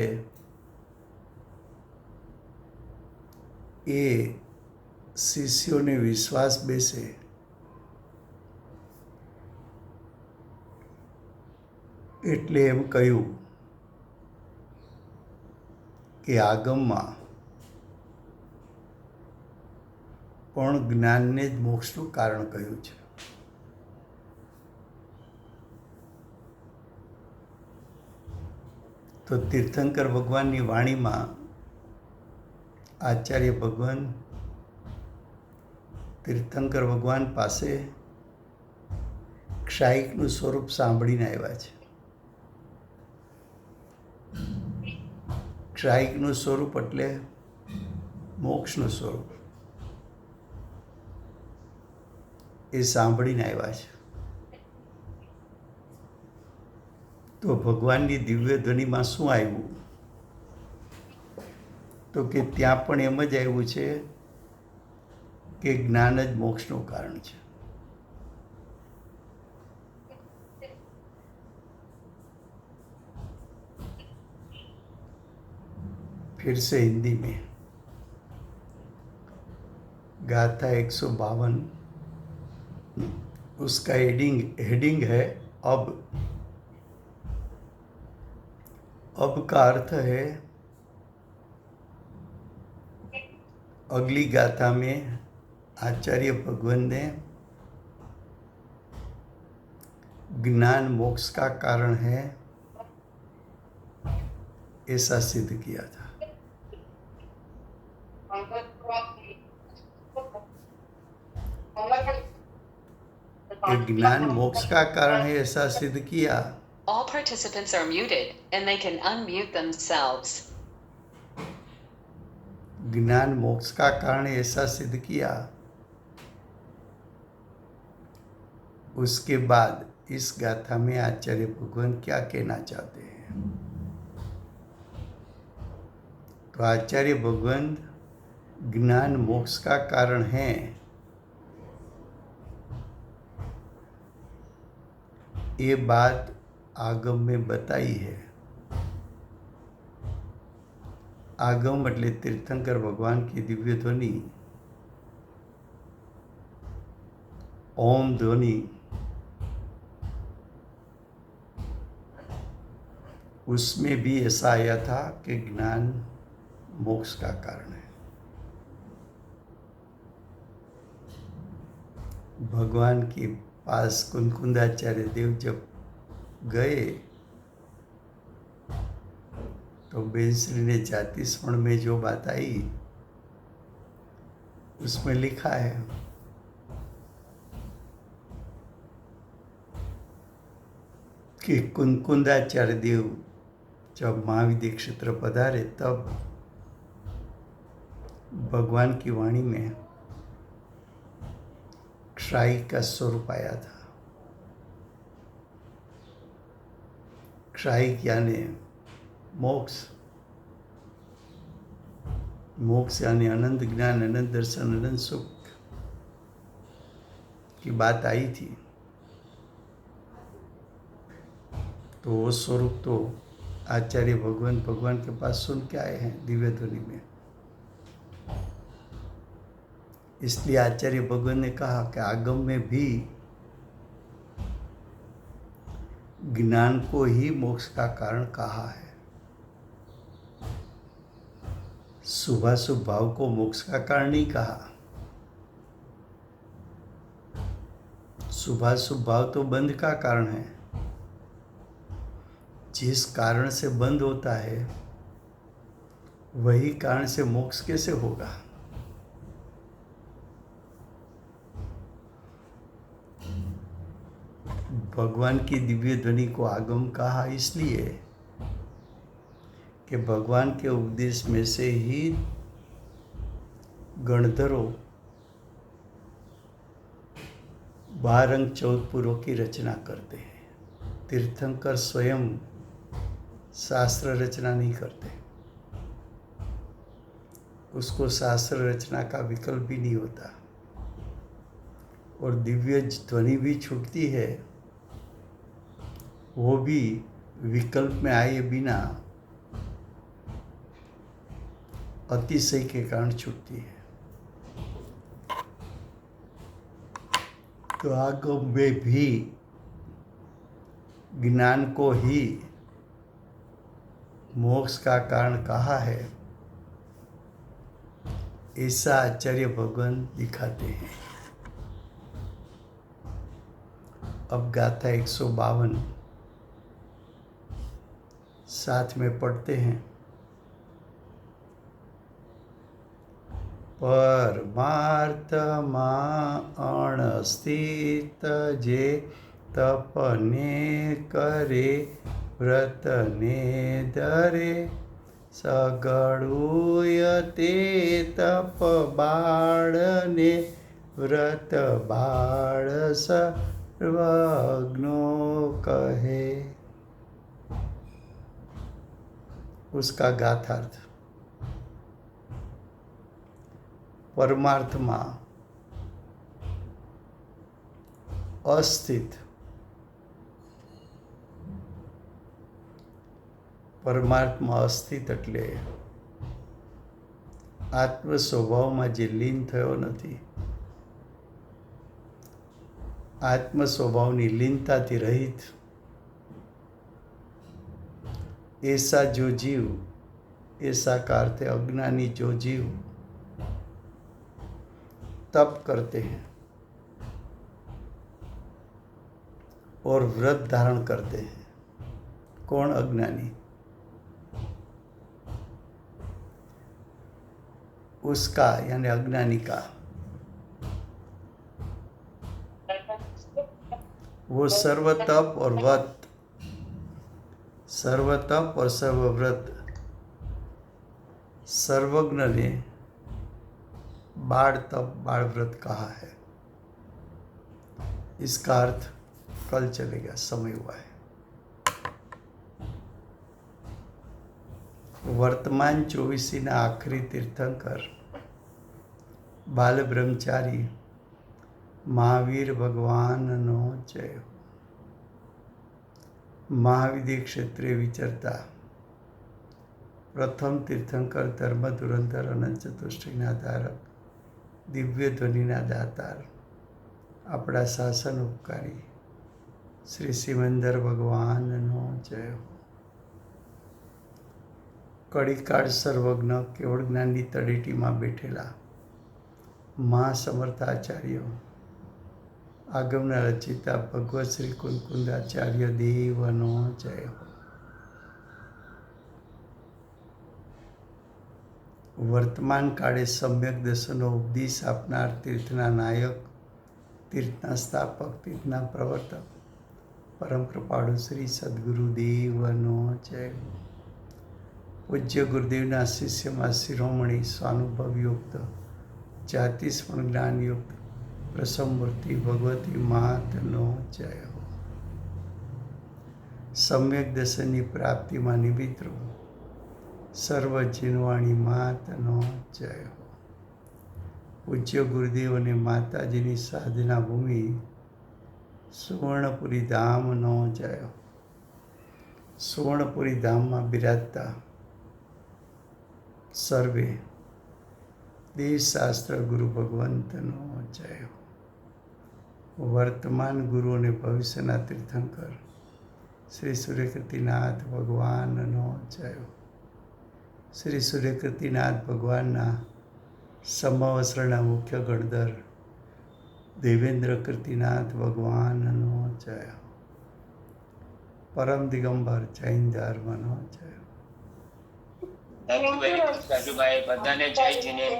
એ શિષ્યોને વિશ્વાસ બેસે એટલે એમ કહ્યું કે આગમમાં પણ જ્ઞાનને જ મોક્ષનું કારણ કહ્યું છે. તો તીર્થંકર ભગવાનની વાણીમાં આચાર્ય ભગવાન તીર્થંકર ભગવાન પાસે ક્ષાયિકનું સ્વરૂપ સાંભળીને આવ્યા છે. ક્ષાયિકનું સ્વરૂપ એટલે મોક્ષનું સ્વરૂપ એ સાંભળીને આવ્યા છે. તો ભગવાનની દિવ્ય ધ્વનિમાં શું આવ્યું? તો કે ત્યાં પણ એમ જ આવ્યું છે કે જ્ઞાન જ મોક્ષનું કારણ છે. फिर से हिंदी में गाथा 152 उसका हेडिंग है अब. अब का अर्थ है अगली गाथा में आचार्य भगवान ने ज्ञान मोक्ष का कारण है ऐसा सिद्ध किया था. ज्ञान मोक्ष का कारण है ऐसा सिद्ध किया. All participants are muted and they can unmute themselves. ज्ञान मोक्ष का कारण ऐसा सिद्ध किया. उसके बाद इस गाथा में आचार्य भगवान क्या कहना चाहते हैं? तो आचार्य भगवान ज्ञान मोक्ष का कारण है ये बात आगम में बताई है. आगम એટલે તીર્થંકર ભગવાન की दिव्य ध्वनि ओम ध्वनि उसमें भी ऐसा आया था कि ज्ञान मोक्ष का कारण है। भगवान के पास कुंकुंदाचार्य देव जब गए तो बेंसरी ने जाति स्वर्ण में जो बात आई उसमें लिखा है कि कुंकुंदाचार्य देव जब महाविद्य क्षेत्र पधारे तब भगवान की वाणी में क्षाई का स्वरूप आया था। क्षाई यानी मोक्ष, मोक्ष यानी अनंत ज्ञान, अनंत दर्शन, अनंत सुख की बात आई थी। तो वो स्वरूप तो आचार्य भगवान के पास सुन के आए हैं दिव्य ध्वनि में। इसलिए आचार्य भगवान ने कहा कि आगम में भी ज्ञान को ही मोक्ष का कारण कहा है। शुभाशुभ भाव को मोक्ष का कारण नहीं कहा। शुभाशुभ भाव तो बंध का कारण है। जिस कारण से बंध होता है वही कारण से मोक्ष कैसे होगा? भगवान की दिव्य ध्वनि को आगम कहा इसलिए कि भगवान के उपदेश में से ही गणधरों 12 अंग 14 पुरों की रचना करते हैं। तीर्थंकर स्वयं शास्त्र रचना नहीं करते, उसको शास्त्र रचना का विकल्प भी नहीं होता। और दिव्य ध्वनि भी छूटती है, वो भी विकल्प में आए बिना अतिशय के कारण छूटती है। तो आगम में भी ज्ञान को ही मोक्ष का कारण कहा है, ऐसा आचार्य भगवान दिखाते हैं। अब गाथा 152 साथ में पढ़ते हैं। परमार्थमा अणस्थित जे तपने करे व्रतने धरे सगड़ुयते तप बाळने व्रत बाळ सर्वज्ञो कहे। उसका गाथार्थ, परमार्थमा अस्थित, પરમાત્મા અસ્થિત એટલે આત્મ સ્વભાવમાં જે લીન થયો નથી, આત્મ સ્વભાવની લીનતાથી રહિત, ऐसा जो जीव, ऐसा का अर्थ है अज्ञानी जो जीव तप करते हैं और व्रत धारण करते हैं। कौन? अज्ञानी। उसका यानी अज्ञानी का वो सर्व तप और व्रत, सर्व तप और सर्वव्रत सर्वज्ञ ने बाढ़ तप बाढ़ व्रत कहा है। इसका अर्थ कल चलेगा, समय हुआ है। वर्तमान 24 आखरी तीर्थंकर बाल ब्रह्मचारी महावीर भगवानનો जय हो। महाविद्य क्षेत्रे विचरता प्रथम तीर्थंकर धर्म धुरंधर अनंत चतुष्टयना धारक दिव्य ध्वनिना दातार આપણા શાસન ઉપકારી શ્રી સિમંદર ભગવાનનો જય હો. કળીકાળ સર્વજ્ઞ કેવળ જ્ઞાનની તળેટીમાં બેઠેલા મા સમર્થાચાર્ય આગમના રચિતા ભગવત શ્રી કુંકુંદાચાર્ય દેવનો જય હો. વર્તમાન કાળે સમ્યક દર્શનનો ઉપદેશ આપનાર તીર્થના નાયક, તીર્થના સ્થાપક, તીર્થના પ્રવર્તક પરમ કૃપાળુ શ્રી સદગુરુદેવનો જય હો. પૂજ્ય ગુરુદેવના શિષ્યમાં શિરોમણી સ્વાનુભવયુક્ત જાતિસ્મરણ જ્ઞાનયુક્ત પ્રસમમૂર્તિ ભગવતી માતનો જય હો. સમ્યક દર્શનની પ્રાપ્તિમાં નિમિત્ત રહો સર્વ જીનવાણી માતનો જય હો. પૂજ્ય ગુરુદેવ અને માતાજીની સાધના ભૂમિ સુવર્ણપુરી ધામનો જય હો. સુવર્ણપુરી ધામમાં બિરાજતા સર્વે દેવશાસ્ત્ર ગુરુ ભગવંતનો જય હો. વર્તમાન ગુરુ અને ભવિષ્યના તીર્થંકર શ્રી સૂર્યકૃતિનાથ ભગવાનનો જય હો. શ્રી સૂર્યકૃતિનાથ ભગવાનના સમવસ્ત્રના મુખ્ય ગણધર દેવેન્દ્ર કૃતિનાથ ભગવાનનો જય હો. પરમ દિગંબર જૈન ધર્મનો જય હો. Thank you very much Rajubhai. બધાને જય જીનેન્દ્ર.